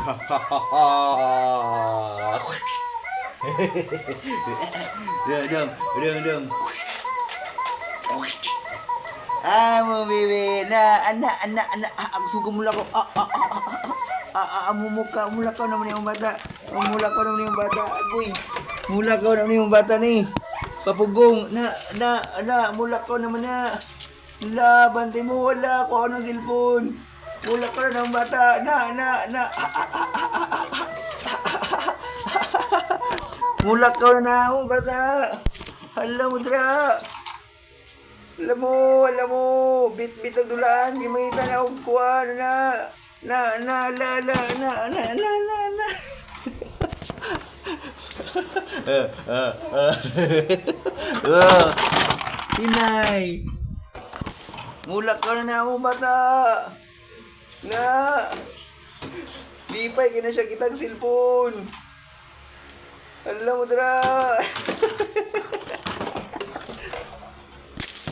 Dong. Mo bebe na anak. Aku suka mula ko. Mula kau naman yung bata. Agoy. Mula kau naman yung bata ni. Papugong na mula kau naman na. La, bante mo wala ko ng cellphone. Mula kau na ng bata. Na. Mula kau na ng bata. Hala mo dra. Alam mo, bit ang dulaan, di makita na og kuha na. Inay. Mulak ka na ako, bata. Na. Lipay, kina siya kitang cellphone. Alam mo, dra.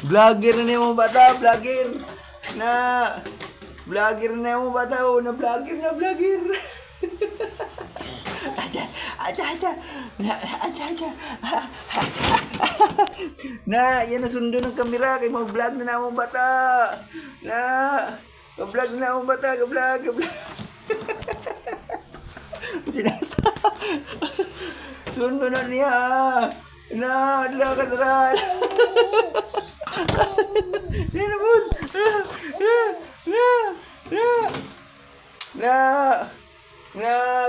Vlogger na yung bata, vlogger. Vlogger na yung bata, na vlogger. Aja. Yan nasundo ng kamera kay mag-vlog na namong bata. Mag-vlog na namong bata, ga-vlog. Sinasa. Sundo na niya. Adla ka dara.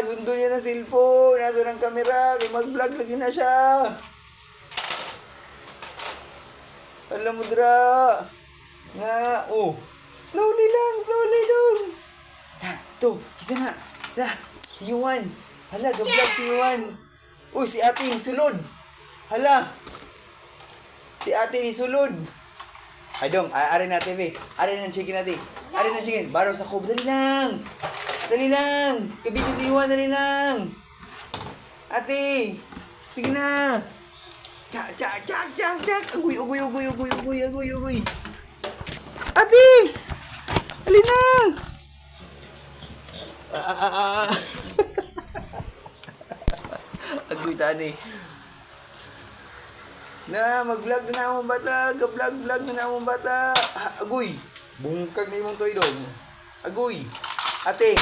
Sundo niya ng cellphone. Nasa ng kamera. Kaya mag-vlog lagi na siya. Alam mo, dra. Slowly lang. Kisa na. Si Yuan. Hala, ga-vlog si Yuan. Si ate ni sulod. Hala. Si ate ni sulod. Ay dong, ari na TV. Ari na chicken natin. Baro sa kob. Dali lang. Kabidyo si Iwan, dali lang. Ate. Sige na. Chak. Agoy. Ate. Dali na. Agoy tani. Mag-vlog na namong bata. Vlog na namong bata. Agoy. Bungkag na imong toy dong. Agoy. Ate.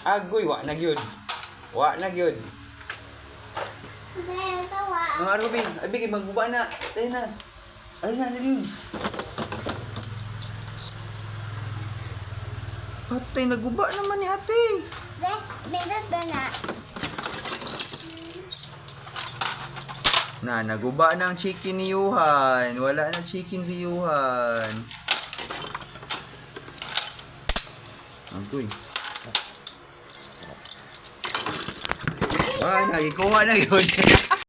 Agoy, wa na gyud. Ang Robin, abi kay magbuba na. Tayo na. Dali yun. Patay, naguba naman ni ate. Medot ba na? Naguba na ang chicken ni Yuhan. Wala na chicken si Yuhan. Agoy. Nagikuha na yun.